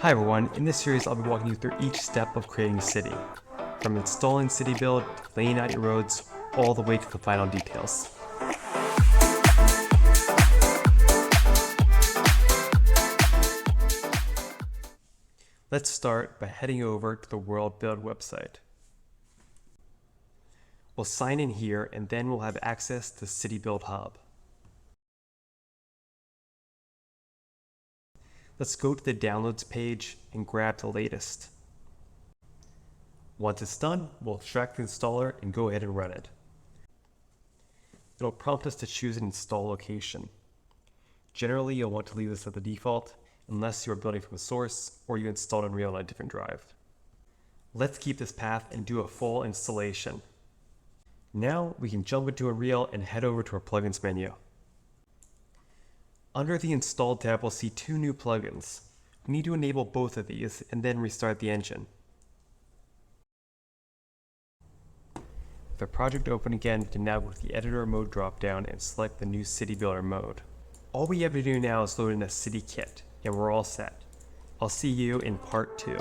Hi everyone, in this series I'll be walking you through each step of creating a city, from installing CityBLD, to laying out your roads, all the way to the final details. Let's start by heading over to the WorldBuild website. We'll sign in here and then we'll have access to CityBLD Hub. Let's go to the downloads page and grab the latest. Once it's done, we'll extract the installer and go ahead and run it. It'll prompt us to choose an install location. Generally, you'll want to leave this at the default unless you're building from a source or you installed Unreal on a different drive. Let's keep this path and do a full installation. Now we can jump into Unreal and head over to our plugins menu. Under the Installed tab, we'll see two new plugins. We need to enable both of these and then restart the engine. With the project open again, we can now go to the Editor Mode dropdown and select the new City Builder mode. All we have to do now is load in a city kit, and we're all set. I'll see you in part 2.